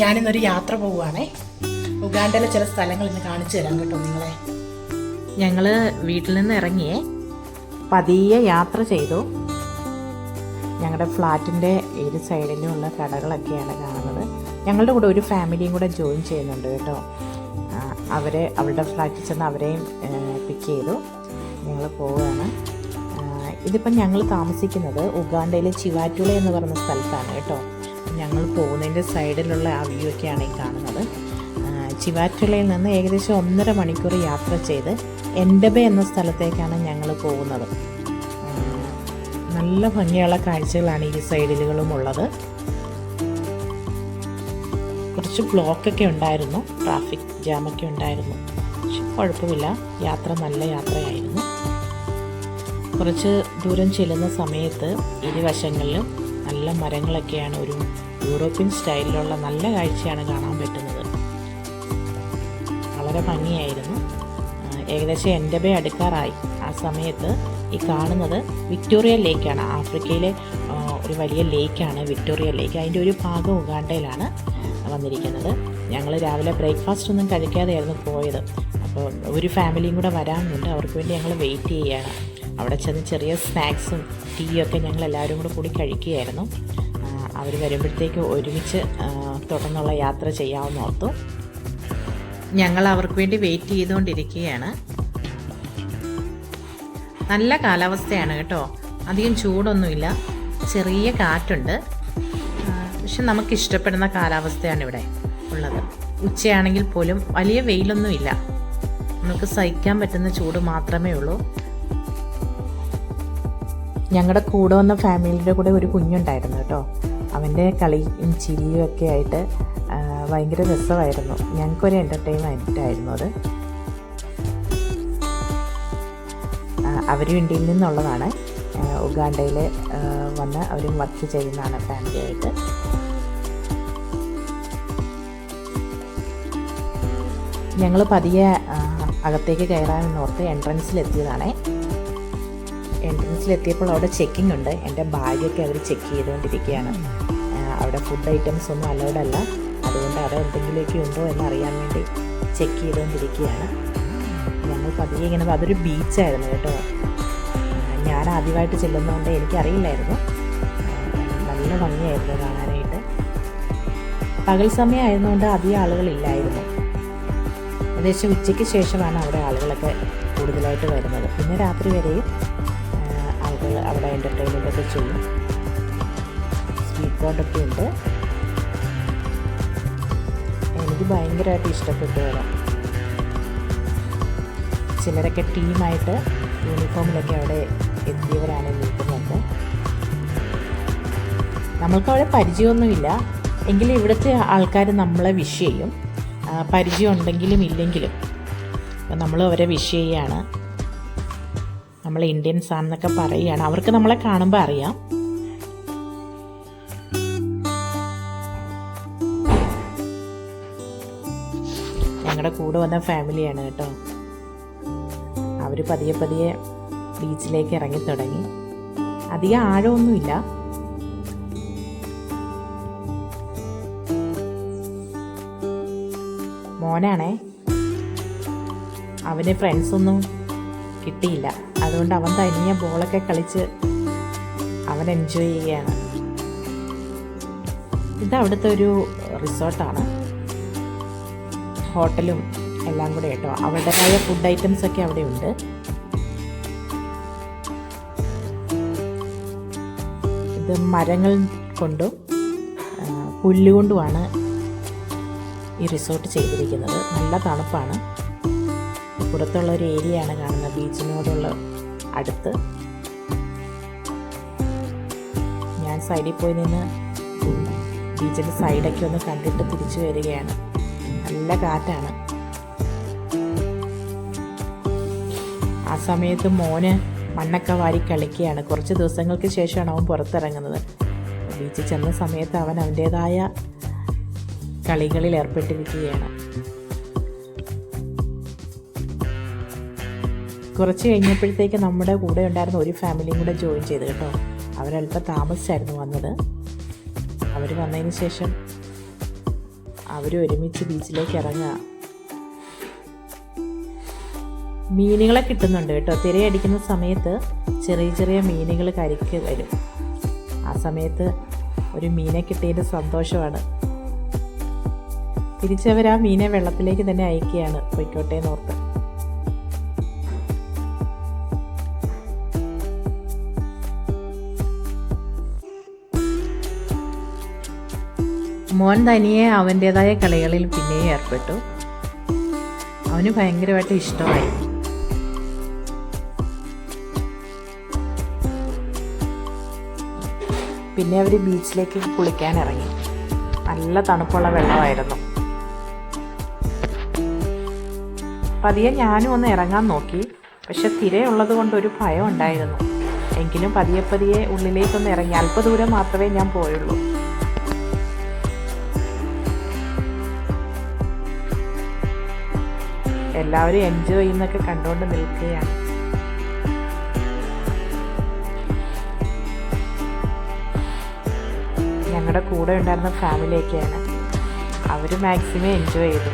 ഞാനിന്നൊരു യാത്ര പോവുകയാണേ. ഉഗാണ്ടയിലെ ചില സ്ഥലങ്ങൾ ഇന്ന് കാണിച്ചു തരാം കേട്ടോ നിങ്ങളെ. ഞങ്ങൾ വീട്ടിൽ നിന്ന് ഇറങ്ങിയേ പതിയെ യാത്ര ചെയ്തു. ഞങ്ങളുടെ ഫ്ലാറ്റിൻ്റെ ഏത് സൈഡിലുമുള്ള കടകളൊക്കെയാണ് കാണുന്നത്. ഞങ്ങളുടെ കൂടെ ഒരു ഫാമിലിയും കൂടെ ജോയിൻ ചെയ്യുന്നുണ്ട് കേട്ടോ. അവരുടെ ഫ്ലാറ്റിൽ ചെന്ന് അവരെയും പിക്ക് ചെയ്തു. ഞങ്ങൾ പോവുകയാണ്. ഇതിപ്പം ഞങ്ങൾ താമസിക്കുന്നത് ഉഗാണ്ടയിലെ ചിവാറ്റുള എന്ന് പറയുന്ന സ്ഥലത്താണ് കേട്ടോ. ഞങ്ങൾ പോകുന്നതിൻ്റെ സൈഡിലുള്ള ആ വ്യൂ ഒക്കെയാണ് ഈ കാണുന്നത്. ചിവാറ്റുളയിൽ നിന്ന് ഏകദേശം 1.5 മണിക്കൂർ യാത്ര ചെയ്ത് എൻഡബെ എന്ന സ്ഥലത്തേക്കാണ് ഞങ്ങൾ പോകുന്നത്. നല്ല ഭംഗിയുള്ള കാഴ്ചകളാണ് ഈ സൈഡിലുകളും ഉള്ളത്. കുറച്ച് ബ്ലോക്കൊക്കെ ഉണ്ടായിരുന്നു, ട്രാഫിക് ജാമൊക്കെ ഉണ്ടായിരുന്നു. പക്ഷെ കുഴപ്പമില്ല, യാത്ര നല്ല യാത്രയായിരുന്നു. കുറച്ച് ദൂരം ചെല്ലുന്ന സമയത്ത് ഇരുവശങ്ങളിലും നല്ല മരങ്ങളൊക്കെയാണ്. ഒരു യൂറോപ്യൻ സ്റ്റൈലിലുള്ള നല്ല കാഴ്ചയാണ് കാണാൻ പറ്റുന്നത്. വളരെ ഭംഗിയായിരുന്നു. ഏകദേശം എൻഡബെ അടുക്കാറായി. ആ സമയത്ത് ഈ കാണുന്നത് വിക്ടോറിയ ലേക്കാണ്. ആഫ്രിക്കയിലെ ഒരു വലിയ ലേക്കാണ് വിക്ടോറിയ ലേക്ക്. അതിൻ്റെ ഒരു ഭാഗം ഉഗാണ്ടയിലാണ് വന്നിരിക്കുന്നത്. ഞങ്ങൾ രാവിലെ ബ്രേക്ക്ഫാസ്റ്റ് ഒന്നും കഴിക്കാതെയായിരുന്നു പോയത്. അപ്പോൾ ഒരു ഫാമിലിയും കൂടെ വരാനുണ്ട്. അവർക്ക് വേണ്ടി ഞങ്ങൾ വെയിറ്റ് ചെയ്യുകയാണ്. അവിടെ ചെന്ന് ചെറിയ സ്നാക്സും ടീയൊക്കെ ഞങ്ങൾ എല്ലാവരും കൂടി കഴിക്കുകയായിരുന്നു. അവർ വരുമ്പോഴത്തേക്ക് ഒരുമിച്ച് തുടർന്നുള്ള യാത്ര ചെയ്യാമെന്ന് ഓർത്തു. ഞങ്ങൾ അവർക്ക് വേണ്ടി വെയിറ്റ് ചെയ്തുകൊണ്ടിരിക്കുകയാണ്. നല്ല കാലാവസ്ഥയാണ് കേട്ടോ. അധികം ചൂടൊന്നുമില്ല, ചെറിയ കാറ്റുണ്ട്. പക്ഷെ നമുക്ക് ഇഷ്ടപ്പെടുന്ന കാലാവസ്ഥയാണ് ഇവിടെ ഉള്ളത്. ഉച്ചയാണെങ്കിൽ പോലും വലിയ വെയിലൊന്നുമില്ല. നമുക്ക് സഹിക്കാൻ പറ്റുന്ന ചൂട് മാത്രമേ ഉള്ളൂ. ഞങ്ങളുടെ കൂടെ വന്ന ഫാമിലിയുടെ കൂടെ ഒരു കുഞ്ഞുണ്ടായിരുന്നു കേട്ടോ. അവൻ്റെ കളിയും ചിരിയും ഒക്കെ ആയിട്ട് ഭയങ്കര രസമായിരുന്നു. ഞങ്ങൾക്കൊരു എൻ്റർടൈൻമെൻ്റ് ആയിരുന്നു അത്. അവരും ഇന്ത്യയിൽ നിന്നുള്ളതാണ്. ഉഗാണ്ടയിൽ വന്ന് അവരും വർക്ക് ചെയ്യുന്നതാണ് ഫാമിലിയായിട്ട്. ഞങ്ങൾ പതിയെ അകത്തേക്ക് കയറാമെന്നോർത്ത് എൻട്രൻസിലെത്തിയതാണേ. എൻട്രൻസിലെത്തിയപ്പോൾ അവിടെ ചെക്കിംഗ് ഉണ്ട്. എൻ്റെ ബാഗൊക്കെ അവർ ചെക്ക് ചെയ്തുകൊണ്ടിരിക്കുകയാണ്. അവിടെ ഫുഡ് ഐറ്റംസ് ഒന്നും അലൗഡ് അല്ല. അതുകൊണ്ട് അവിടെ എന്തെങ്കിലുമൊക്കെ ഉണ്ടോ എന്നറിയാൻ വേണ്ടി ചെക്ക് ചെയ്തുകൊണ്ടിരിക്കുകയാണ്. ഞങ്ങൾ പതിയെ ഇങ്ങനെ, അതൊരു ബീച്ചായിരുന്നു കേട്ടോ. ഞാൻ ആദ്യമായിട്ട് ചെല്ലുന്നതുകൊണ്ട് എനിക്കറിയില്ലായിരുന്നു. നല്ല ഭംഗിയായിരുന്നു കാണാനായിട്ട്. പകൽ സമയം ആയതുകൊണ്ട് അധികം ആളുകളില്ലായിരുന്നു. ഏകദേശം ഉച്ചയ്ക്ക് ശേഷമാണ് അവിടെ ആളുകളൊക്കെ കൂടുതലായിട്ട് വരുന്നത്. പിന്നെ രാത്രി വരെയും ആളുകൾ അവിടെ എൻ്റർടൈൻമെൻ്റൊക്കെ ചെയ്യും. സ്പീഡ് ബോട്ടൊക്കെ ഉണ്ട്. എനിക്ക് ഭയങ്കരമായിട്ട് ഇഷ്ടപ്പെട്ടു വരാം. ചിലരൊക്കെ ടീമായിട്ട് യൂണിഫോമിലൊക്കെ അവിടെ എത്തിയവരാണ് നിൽക്കുന്നത്. നമ്മൾക്കവിടെ പരിചയമൊന്നുമില്ല, എങ്കിലും ഇവിടുത്തെ ആൾക്കാർ നമ്മളെ വിഷ് ചെയ്യും. പരിചയം ഉണ്ടെങ്കിലും ഇല്ലെങ്കിലും നമ്മൾ അവരെ വിഷ് ചെയ്യുകയാണ്. നമ്മൾ ഇന്ത്യൻസ് ആണെന്നൊക്കെ പറയുകയാണ്. അവർക്ക് നമ്മളെ കാണുമ്പോൾ അറിയാം. ഞങ്ങളുടെ കൂടെ വന്ന ഫാമിലിയാണ് കേട്ടോ. അവർ പതിയെ പതിയെ ബീച്ചിലേക്ക് ഇറങ്ങി തുടങ്ങി. അധികം ആഴമൊന്നുമില്ല. മോനാണേ, അവന് ഫ്രണ്ട്സൊന്നും കിട്ടിയില്ല. അതുകൊണ്ട് അവൻ തനിയെ ബോളൊക്കെ കളിച്ച് അവൻ എൻജോയ് ചെയ്യുകയാണ്. ഇത് അവിടുത്തെ ഒരു റിസോർട്ടാണ്, ഹോട്ടലും എല്ലാം കൂടെ കേട്ടോ. അവരുടേതായ ഫുഡ് ഐറ്റംസ് ഒക്കെ അവിടെ ഉണ്ട്. ഇത് മരങ്ങൾ കൊണ്ടും പുല്ലുകൊണ്ടുമാണ് ഈ റിസോർട്ട് ചെയ്തിരിക്കുന്നത്. നല്ല തണുപ്പാണ്. പുറത്തുള്ള ഒരു ഏരിയയാണ് കാണുന്നത്, ബീച്ചിനോടുള്ള അടുത്ത്. ഞാൻ സൈഡിൽ പോയി നിന്ന് ബീച്ചിൻ്റെ സൈഡൊക്കെ ഒന്ന് കണ്ടിട്ട് തിരിച്ചു വരികയാണ്. നല്ല കാറ്റാണ്. ആ സമയത്ത് മോന് മണ്ണൊക്കെ വാരി കളിക്കുകയാണ്. കുറച്ച് ദിവസങ്ങൾക്ക് ശേഷമാണ് അവൻ പുറത്തിറങ്ങുന്നത്. ബീച്ചിൽ ചെന്ന സമയത്ത് അവൻ അവൻ്റേതായ കളികളിൽ ഏർപ്പെട്ടിരിക്കുകയാണ്. കുറച്ച് കഴിഞ്ഞപ്പോഴത്തേക്ക് നമ്മുടെ കൂടെ ഉണ്ടായിരുന്ന ഒരു ഫാമിലിയും കൂടെ ജോയിൻ ചെയ്ത് കേട്ടോ. അവരല്പം താമസിച്ചായിരുന്നു വന്നത്. അവർ വന്നതിന് ശേഷം അവർ ഒരുമിച്ച് ബീച്ചിലേക്ക് ഇറങ്ങുക. മീനുകളെ കിട്ടുന്നുണ്ട് കേട്ടോ. തിരയടിക്കുന്ന സമയത്ത് ചെറിയ ചെറിയ മീനുകൾ കരയ്ക്ക് വരും. ആ സമയത്ത് ഒരു മീനെ കിട്ടിയതിൻ്റെ സന്തോഷമാണ്. തിരിച്ചവർ ആ മീനെ വെള്ളത്തിലേക്ക് തന്നെ അയക്കുകയാണ്, പൊയ്ക്കോട്ടെ എന്നോർത്ത്. മോൻ തനിയെ അവൻ്റേതായ കളികളിൽ പിന്നെയും ഏർപ്പെട്ടു. അവന് ഭയങ്കരമായിട്ട് ഇഷ്ടമായി. പിന്നെ അവർ ബീച്ചിലേക്ക് കുളിക്കാൻ ഇറങ്ങി. നല്ല തണുപ്പുള്ള വെള്ളമായിരുന്നു. പതിയെ ഞാനും ഒന്ന് ഇറങ്ങാൻ നോക്കി. പക്ഷെ തിരയുള്ളത് കൊണ്ട് ഒരു ഭയം ഉണ്ടായിരുന്നു. എങ്കിലും പതിയെ പതിയെ ഉള്ളിലേക്കൊന്ന് ഇറങ്ങി. അല്പദൂരം മാത്രമേ ഞാൻ പോയുള്ളൂ. എല്ലാവരും എൻജോയ് ചെയ്യുന്നൊക്കെ കണ്ടുകൊണ്ട് നിൽക്കുകയാണ്. ഞങ്ങളുടെ കൂടെ ഉണ്ടായിരുന്ന ഫാമിലിയൊക്കെയാണ്. അവർ മാക്സിമം എൻജോയ് ചെയ്തു.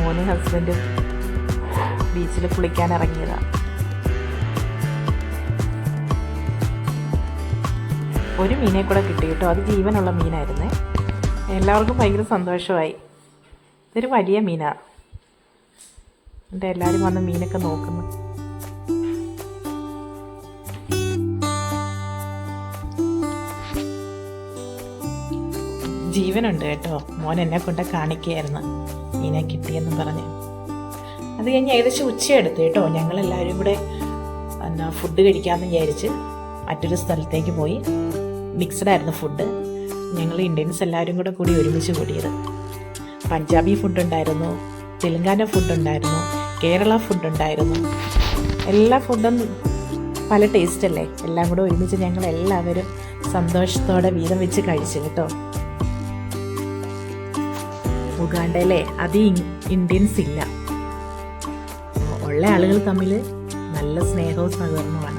മോനും ഹസ്ബൻഡും ബീച്ചിൽ കുളിക്കാൻ ഇറങ്ങിയതാണ്. ഒരു മീനെ കൂടെ കിട്ടി കേട്ടോ. അത് ജീവനുള്ള മീനായിരുന്നേ. എല്ലാവർക്കും ഭയങ്കര സന്തോഷമായി. ഇതൊരു വലിയ മീനാണ്. എന്നിട്ട് എല്ലാവരും വന്ന് മീനൊക്കെ നോക്കുന്നു. ജീവനുണ്ട് കേട്ടോ. മോൻ എന്നെ കൊണ്ട് കാണിക്കുകയായിരുന്നു മീനെ കിട്ടിയെന്നും പറഞ്ഞ്. അത് കഴിഞ്ഞ് ഏകദേശം ഉച്ചയെടുത്ത് കേട്ടോ. ഞങ്ങളെല്ലാവരും കൂടെ ഫുഡ് കഴിക്കാമെന്ന് വിചാരിച്ച് മറ്റൊരു സ്ഥലത്തേക്ക് പോയി. മിക്സഡ് ആയിരുന്നു ഫുഡ്. ഞങ്ങൾ ഇന്ത്യൻസ് എല്ലാവരും കൂടി ഒരുമിച്ച് കൂടിയത്. പഞ്ചാബി ഫുഡ് ഉണ്ടായിരുന്നു, തെലുങ്കാന ഫുഡ് ഉണ്ടായിരുന്നു, കേരള ഫുഡ് ഉണ്ടായിരുന്നു. എല്ലാ ഫുഡും പല ടേസ്റ്റ് അല്ലേ. എല്ലാം കൂടെ ഒരുമിച്ച് ഞങ്ങൾ എല്ലാവരും സന്തോഷത്തോടെ വീതം വെച്ച് കഴിച്ചു കേട്ടോ. ഉഗാണ്ടയിലെ ഇന്ത്യൻസ് ഇല്ല. ഉള്ള ആളുകൾ തമ്മിൽ നല്ല സ്നേഹവും സഹകരണവുമാണ്.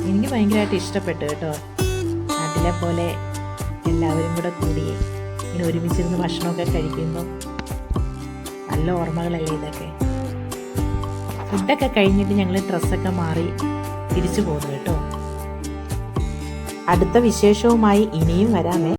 എനിക്ക് ഭയങ്കരമായിട്ട് ഇഷ്ടപ്പെട്ടു കേട്ടോ. നാട്ടിലെ പോലെ എല്ലാവരും കൂടി ഇങ്ങനെ ഒരുമിച്ചിരുന്ന് ഭക്ഷണമൊക്കെ കഴിക്കുമ്പോൾ നല്ല ഓർമ്മകളല്ലേ ഇതൊക്കെ. ഫുഡൊക്കെ കഴിഞ്ഞിട്ട് ഞങ്ങൾ ഡ്രസ്സൊക്കെ മാറി തിരിച്ചു പോകുന്നു കേട്ടോ. അടുത്ത വിശേഷവുമായി ഇനിയും വരാമേ.